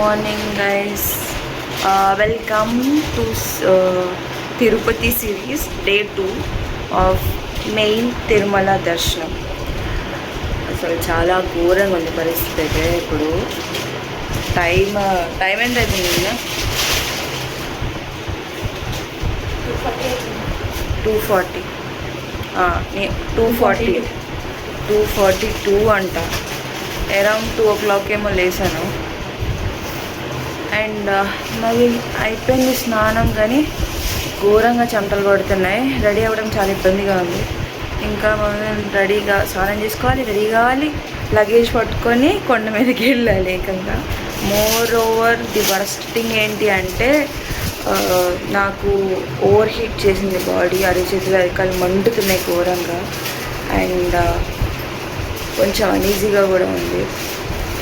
morning guys, welcome to Tirupati series day 2 of main Tirumala Darshanam. అసలు చాలా ఘోరంగా ఉంది పరిస్థితి అయితే. ఇప్పుడు టైం ఎంత అయిపోయింది? 2:40 2:42 అంట. అరౌండ్ 2 o'clock ఏమో లేసాను. అండ్ మరి అయిపోయింది స్నానం, కానీ ఘోరంగా చెమటలు పడుతున్నాయి. రెడీ అవ్వడం చాలా ఇబ్బందిగా ఉంది. ఇంకా రెడీగా స్నానం చేసుకోవాలి, రెడీ కావాలి, లగేజ్ పట్టుకొని కొండ మీదకి వెళ్ళాలి ఏకంగా. More over the worst thing ఏంటి అంటే నాకు ఓవర్ హీట్ చేసింది బాడీ. అరిచేతులు అరికాలు మండుతున్నాయి ఘోరంగా. అండ్ కొంచెం అనీజీగా కూడా ఉంది.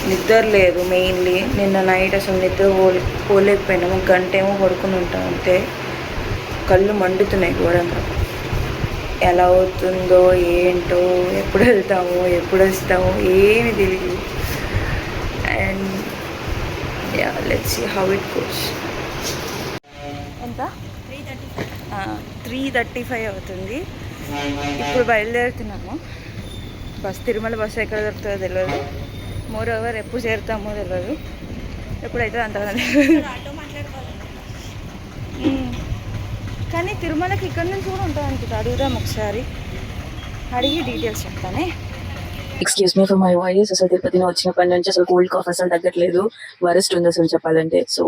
నిద్ర లేదు. మెయిన్లీ నిన్న నైట్ అసలు నిద్ర పోలేకపోయినాము. గంట ఏమో పడుకుని ఉంటాం అంతే. కళ్ళు మండుతున్నాయి ఘోరంగా. ఎలా అవుతుందో ఏంటో, ఎప్పుడు వెళ్తామో ఎప్పుడు వస్తామో ఏమి తెలియదు. And let's see how it goes. ఎంత? 3:35 అవుతుంది. ఇప్పుడు బయలుదేరుతున్నాము. తిరుమల బస్సు ఎక్కడ దొరుకుతుందో తెలియదు. మోర్ ఓవర్ ఎప్పుడు చేరుతామో తెలియదు. ఎప్పుడైతే అంత కానీ తిరుమలకి ఇక్కడ నుంచి కూడా ఉంటుంది అనుకుంటా. అడుగుదాం ఒకసారి, అడిగి డీటెయిల్స్ చెప్తానే. Excuse me for my voice. అసలు తిరుపతిని వచ్చినప్పటి నుంచి అసలు కోల్డ్ కాఫ్ అసలు తగ్గట్లేదు. వరస్ట్ ఉంది అసలు చెప్పాలంటే. సో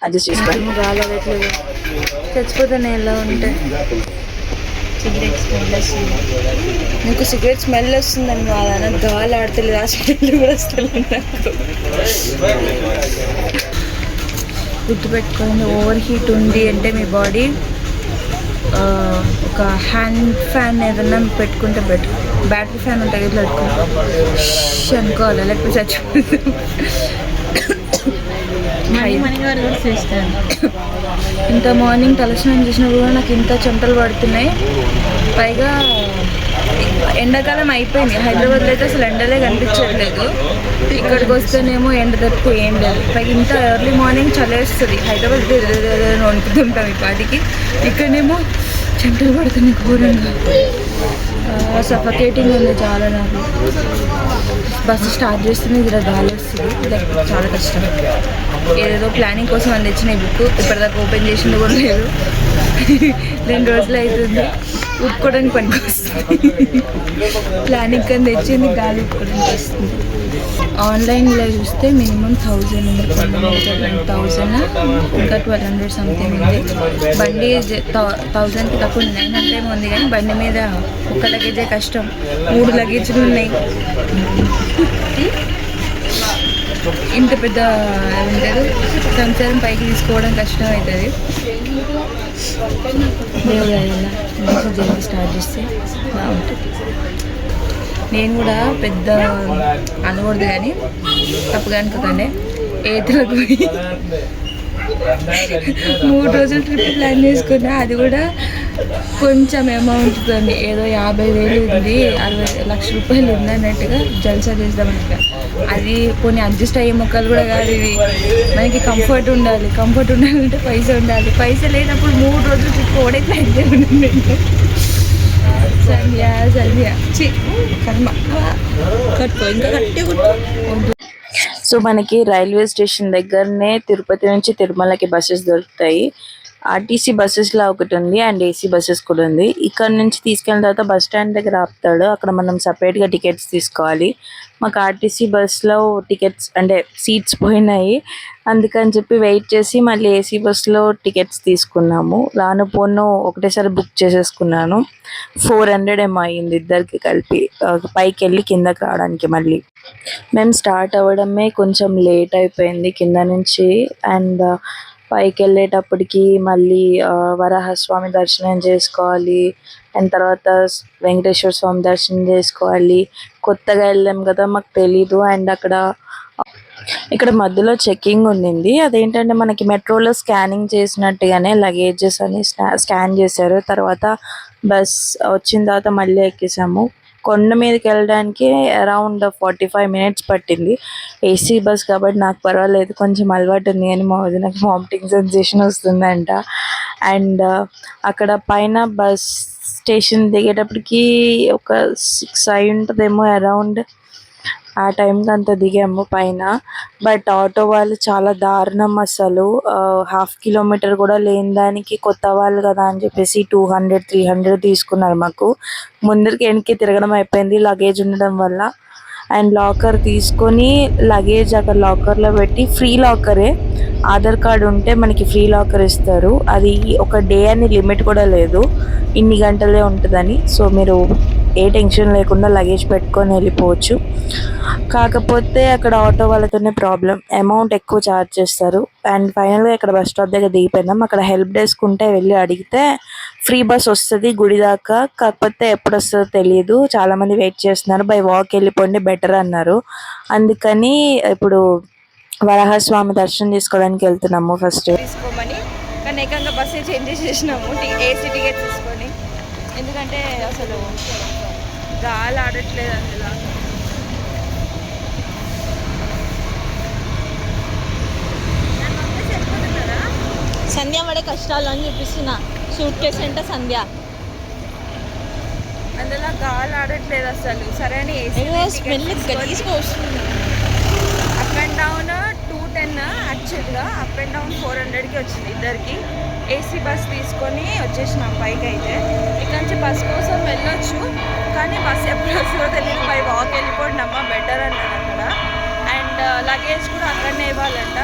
అడ్జస్ట్ చేసుకోండి. గాలవట్లేదు, చచ్చిపోతాను ఎలా ఉంటే. సిగరెట్ స్మెల్ వస్తుంది. నీకు సిగరెట్ స్మెల్ వస్తుందని కాదా, నాకు గాలి ఆడతలేదు. ఆ స్మెల్ కూడా వస్తుంది నాకు. గుర్తుపెట్టుకోండి, ఓవర్ హీట్ ఉంది అంటే మీ బాడీ ఒక హ్యాండ్ ఫ్యాన్ ఏదన్నా పెట్టుకుంటే బెటర్. బ్యాటరీ ఫ్యాన్ ఉంటుంది, ఇట్లా పెట్టుకుంటాం అనుకోవాలి, లేకపోతే చచ్చిపోతాం. ఇంత మార్నింగ్ తలస్నానం చేసినప్పుడు కూడా నాకు ఇంత చెమటలు పడుతున్నాయి. పైగా ఎండాకాలం అయిపోయింది. హైదరాబాద్లో అయితే అసలు ఎండలే కనిపించట్లేదు. ఇక్కడికి వస్తేనేమో ఎండ తప్పితే ఏం లేదు. పైగా ఇంత ఎర్లీ మార్నింగ్ చలేస్తుంది. హైదరాబాద్ వండుతుంటాం ఈ పాటికి. ఇక్కడనేమో చెమటలు పడుతున్నాయి ఘోరంగా. సఫకేటింగ్ ఉంది చాలా. నాకు బస్సు స్టార్ట్ చేస్తుంది, ఇలా గాలి వస్తుంది. లేకపోతే చాలా కష్టం. ఏదేదో ప్లానింగ్ కోసం అని తెచ్చిన ఈ బుక్ ఇప్పటిదాకా ఓపెన్ చేసింది కూడా లేదు. 2 రోజులు అవుతుంది. ఉప్పుకోవడానికి పనికి వస్తుంది. ప్లానింగ్ కానీ తెచ్చింది, గాలి ఉప్పుకోవడానికి వస్తుంది. ఆన్లైన్లో చూస్తే మినిమం 1000 ఉంది, 1000 ఇంకా 1200 సంథింగ్ ఉంది. బండి 1000కి తక్కువ 900 ఉంది. కానీ బండి మీద ఒక్క లగేజే కష్టం. 3 లగేజ్లు ఉన్నాయి. ఇంత పెద్ద ఉంటారు సంవత్సరం పైకి తీసుకోవడం కష్టం అవుతుంది. దేవుడు అలా మంచి జర్నీ స్టార్ట్ చేస్తే బాగుంటుంది. నేను కూడా పెద్ద అనకూడదు కానీ తప్పుగా అనుకోకండి. ఏతులకు పోయి 3 రోజులు ట్రిప్ ప్లాన్ చేసుకున్నా. అది కూడా కొంచెం అమౌంట్ తోని, ఏదో 50,000 ఉంది, 60 లక్షల రూపాయలు ఉంది అన్నట్టుగా జల్సా చేద్దామన్నట్టుగా. అది కొన్ని అడ్జస్ట్ అయ్యే మొక్కలు కూడా కాదు. ఇది మనకి కంఫర్ట్ ఉండాలి. కంఫర్ట్ ఉండాలంటే పైసా ఉండాలి. పైసా లేనప్పుడు 3 రోజులు ట్రిప్ ఓడే ప్లాన్ చేయండి. కట్టుకో, ఇంకా కట్టి కొట్టు. సో మనకి రైల్వే స్టేషన్ దగ్గరనే తిరుపతి నుంచి తిరుమలకి బస్సెస్ దొరుకుతాయి. ఆర్టీసీ బస్సెస్ లా ఒకటి ఉంది, అండ్ ఏసీ బస్సెస్ కూడా ఉంది. ఇక్కడ నుంచి తీసుకెళ్ళిన తర్వాత బస్ స్టాండ్ దగ్గర ఆపుతాడు. అక్కడ మనం సపరేట్గా టికెట్స్ తీసుకోవాలి. మాకు ఆర్టీసీ బస్లో టికెట్స్ అంటే సీట్స్ పోయినాయి. అందుకని చెప్పి వెయిట్ చేసి మళ్ళీ ఏసీ బస్లో టికెట్స్ తీసుకున్నాము. రాను పోను ఒకటేసారి బుక్ చేసేసుకున్నాను. 400 ఏమో అయ్యింది ఇద్దరికి కలిపి, పైకి వెళ్ళి కిందకి రావడానికి. మళ్ళీ మేము స్టార్ట్ అవ్వడమే కొంచెం లేట్ అయిపోయింది కింద నుంచి. అండ్ పైకి వెళ్ళేటప్పటికి మళ్ళీ వరాహస్వామి దర్శనం చేసుకోవాలి. అండ్ తర్వాత వెంకటేశ్వర స్వామి దర్శనం చేసుకోవాలి. కొత్తగా వెళ్ళాం కదా, మాకు తెలీదు. అండ్ ఇక్కడ మధ్యలో చెక్కింగ్ ఉండింది. అదేంటంటే మనకి మెట్రోలో స్కానింగ్ చేసినట్టుగానే లగేజెస్ అని స్కాన్ చేశారు. తర్వాత బస్ వచ్చిన తర్వాత మళ్ళీ ఎక్కేసాము. కొండ మీదకి వెళ్ళడానికి అరౌండ్ 45 minutes పట్టింది. ఏసీ బస్ కాబట్టి నాకు పర్వాలేదు, కొంచెం అలవాటు ఉంది. కానీ మా వదినకి వామిటింగ్ సెన్సేషన్ వస్తుందంట. అండ్ అక్కడ పైన బస్ స్టేషన్ దిగేటప్పటికి ఒక 6 అయి ఉంటుందేమో అరౌండ్. ఆ టైంకి అంత దిగాము పైన. బట్ ఆటో వాళ్ళు చాలా దారుణం అసలు. 1/2 kilometer కూడా లేని దానికి కొత్త వాళ్ళు కదా అని చెప్పేసి 200-300 తీసుకున్నారు మాకు. ముందరికి వెనక్కి తిరగడం అయిపోయింది లగేజ్ ఉండడం వల్ల. అండ్ లాకర్ తీసుకొని లగేజ్ అక్కడ లాకర్లో పెట్టి, ఫ్రీ లాకరే, ఆధార్ కార్డు ఉంటే మనకి ఫ్రీ లాకర్ ఇస్తారు. అది ఒక డే అని లిమిట్ కూడా లేదు, ఇన్ని గంటలే ఉంటుందని. సో మీరు ఏ టెన్షన్ లేకుండా లగేజ్ పెట్టుకొని వెళ్ళిపోవచ్చు. కాకపోతే అక్కడ ఆటో వాళ్ళతోనే ప్రాబ్లం, అమౌంట్ ఎక్కువ ఛార్జ్ చేస్తారు. అండ్ ఫైనల్గా ఇక్కడ బస్ స్టాప్ దగ్గర దిగిపోయినాం. అక్కడ హెల్ప్ డెస్క్ ఉంటే వెళ్ళి అడిగితే ఫ్రీ బస్ వస్తుంది గుడి దాకా, కాకపోతే ఎప్పుడు వస్తుందో తెలియదు, చాలామంది వెయిట్ చేస్తున్నారు, బై వాక్ వెళ్ళిపోండి బెటర్ అన్నారు. అందుకని ఇప్పుడు వరాహస్వామి దర్శనం చేసుకోవడానికి వెళ్తున్నాము ఫస్ట్. తీసుకోమని, కానీ ఏకంగా బస్సే చేంజ్ చేసేసినాము ఏసీ టికెట్ తీసుకొని. ఎందుకంటే అసలు గాలి ఆడట్లేదు అసలు. సంధ్య పడే కష్టాలు అని చూపిస్తున్నా. సూట్ కేసు అంటే సంధ్య అందులో గాలి ఆడట్లేదు అసలు. సరే అని ఏసీ స్మెల్ తీసుకొస్తుంది. అప్ అండ్ డౌన్ 210 యాక్చువల్గా, అప్ అండ్ డౌన్ 400కి వచ్చింది ఇద్దరికి. ఏసీ బస్ తీసుకొని వచ్చేసినాం పైకి. అయితే ఇక్కడ నుంచి బస్ కోసం వెళ్ళొచ్చు, కానీ బస్ ఎప్పుడు వస్తుందో తెలియదు, బై వాక్ వెళ్ళిపోయినమ్మా బెటర్ అన్నారు అక్కడ. అండ్ లగేజ్ కూడా అక్కడనే ఇవ్వాలంట.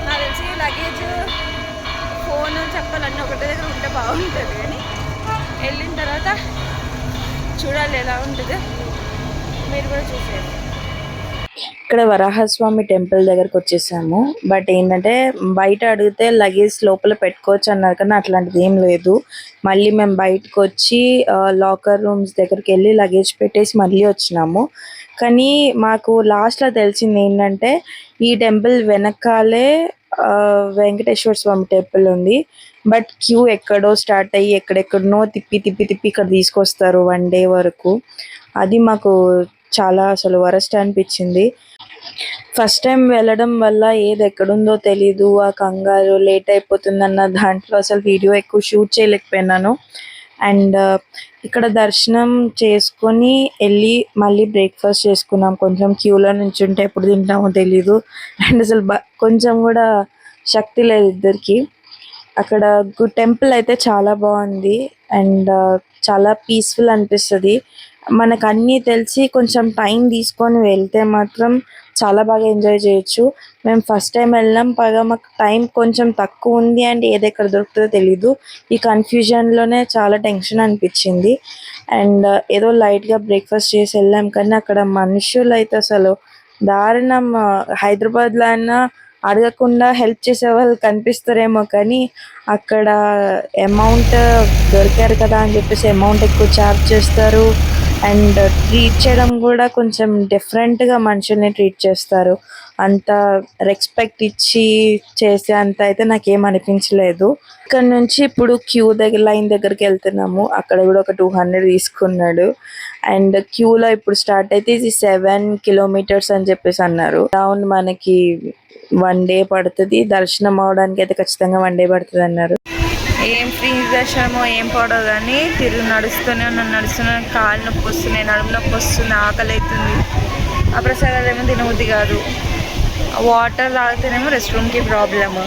నాకు తెలిసి లగేజ్, ఫోన్, చెప్పాలన్నీ ఒకటే దగ్గర ఉంటే బాగుంటుంది, కానీ వెళ్ళిన తర్వాత చూడాలి ఎలా ఉంటుందో. మీరు కూడా చూసేది. ఇక్కడ వరాహస్వామి టెంపుల్ దగ్గరకు వచ్చేసాము. బట్ ఏంటంటే బయట అడిగితే లగేజ్ లోపల పెట్టుకోవచ్చు అన్నారు, కానీ అట్లాంటిది ఏం లేదు. మళ్ళీ మేము బయటకు వచ్చి లాకర్ రూమ్స్ దగ్గరికి వెళ్ళి లగేజ్ పెట్టేసి మళ్ళీ వచ్చినాము. కానీ మాకు లాస్ట్లో తెలిసింది ఏంటంటే ఈ టెంపుల్ వెనకాలే వెంకటేశ్వర స్వామి టెంపుల్ ఉంది. బట్ క్యూ ఎక్కడో స్టార్ట్ అయ్యి ఎక్కడెక్కడనో తిప్పి తిప్పి తిప్పి ఇక్కడ తీసుకొస్తారు 1 day వరకు. అది మాకు చాలా అసలు వరస్ట్ అనిపించింది. ఫస్ట్ టైం వెళ్ళడం వల్ల ఏది ఎక్కడుందో తెలీదు, ఆ కంగారు, లేట్ అయిపోతుందన్న దాంట్లో అసలు వీడియో ఎక్కువ షూట్ చేయలేకపోయినాను. అండ్ ఇక్కడ దర్శనం చేసుకొని వెళ్ళి మళ్ళీ బ్రేక్ఫాస్ట్ చేసుకున్నాం. కొంచెం క్యూలో నుంచి ఉంటే ఎప్పుడు తింటామో తెలీదు. అండ్ అసలు కొంచెం కూడా శక్తి లేదు ఇద్దరికి. అక్కడ టెంపుల్ అయితే చాలా బాగుంది అండ్ చాలా పీస్ఫుల్ అనిపిస్తుంది. మనకు అన్నీ తెలిసి కొంచెం టైం తీసుకొని వెళ్తే మాత్రం చాలా బాగా ఎంజాయ్ చేయొచ్చు. మేము ఫస్ట్ టైం వెళ్ళాం, పైగా మాకు టైం కొంచెం తక్కువ ఉంది అండ్ ఏది ఎక్కడ దొరుకుతుందో తెలీదు. ఈ కన్ఫ్యూజన్లోనే చాలా టెన్షన్ అనిపించింది. అండ్ ఏదో లైట్గా బ్రేక్ఫాస్ట్ చేసి వెళ్ళాం, కానీ అక్కడ మనుషులు అయితే అసలు దారుణం. హైదరాబాద్లో అయినా అడగకుండా హెల్ప్ చేసే వాళ్ళు కనిపిస్తారేమో, కానీ అక్కడ అమౌంట్ దొరికారు కదా అని చెప్పేసి అమౌంట్ ఎక్కువ ఛార్జ్ చేస్తారు. అండ్ ట్రీట్ చేయడం కూడా కొంచెం డిఫరెంట్గా మనుషుల్ని ట్రీట్ చేస్తారు. అంత రెస్పెక్ట్ ఇచ్చి చేసే అంత అయితే నాకేం అనిపించలేదు. ఇక్కడ నుంచి ఇప్పుడు క్యూ దగ్గర లైన్ దగ్గరికి వెళ్తున్నాము. అక్కడ కూడా ఒక 200 తీసుకున్నాడు. అండ్ క్యూలో ఇప్పుడు స్టార్ట్ అయితే ఇది 7 kilometers అని చెప్పేసి అన్నారు. అరౌండ్ మనకి 1 day పడుతుంది. దర్శనం అవడానికి అయితే ఖచ్చితంగా 1 day పడుతుంది అన్నారు. ఏం ఫ్రీ దర్శనమో ఏం పడో కానీ నడుస్తూనే కాళ్ళు నొప్పి వస్తున్నాయి, నడుము నొప్పి వస్తుంది, ఆకలి అవుతుంది. ఆ ప్రసాదాలు ఏమో తినబుద్ధి కాదు. వాటర్ తాగితేనేమో రెస్ట్ రూమ్కి ప్రాబ్లము.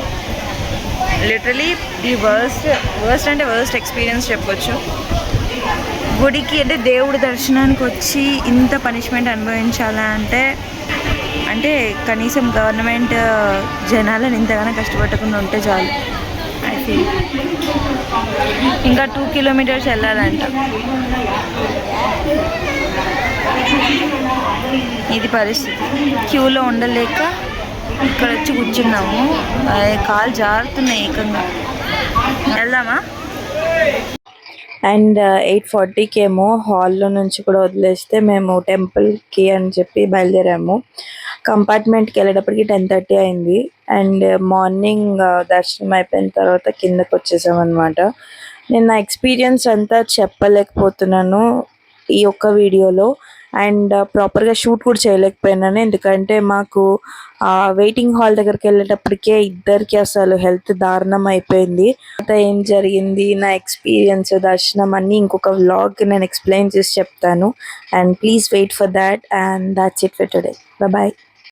లిటరలీ ది వర్స్ట్ అంటే వర్స్ట్ ఎక్స్పీరియన్స్ చెప్పొచ్చు. గుడికి అంటే దేవుడి దర్శనానికి వచ్చి ఇంత పనిష్మెంట్ అనుభవించాలా అంటే కనీసం గవర్నమెంట్ జనాలను ఇంతగానో కష్టపెట్టకుండా ఉంటే చాలు. ఐ ఫీల్ ఇంకా 2 kilometers వెళ్ళాలంట. ఇది పరిస్థితి. క్యూలో ఉండలేక ఇక్కడ వచ్చి కూర్చున్నాము. కాలు జారుతున్నాయి ఏకంగా. వెళ్దామా? అండ్ 8:40కి ఏమో హాల్లో నుంచి కూడా వదిలేస్తే మేము టెంపుల్కి అని చెప్పి బయలుదేరాము. కంపార్ట్మెంట్కి వెళ్ళేటప్పటికి 10:30 అయింది. అండ్ మార్నింగ్ దర్శనం అయిపోయిన తర్వాత కిందకి వచ్చేసాం అనమాట. నేను నా ఎక్స్పీరియన్స్ అంతా చెప్పలేకపోతున్నాను. ఈ ఒక్క వీడియోలో. అండ్ ప్రాపర్గా షూట్ కూడా చేయలేకపోయినాను, ఎందుకంటే మాకు వెయిటింగ్ హాల్ దగ్గరికి వెళ్ళేటప్పటికే ఇద్దరికి అసలు హెల్త్ దారుణం అయిపోయింది. అంతా ఏం జరిగింది, నా ఎక్స్పీరియన్స్, దర్శనం అన్నీ ఇంకొక వ్లాగ్ నేను ఎక్స్ప్లెయిన్ చేసి చెప్తాను. And please wait for that. And that's it for today. Bye.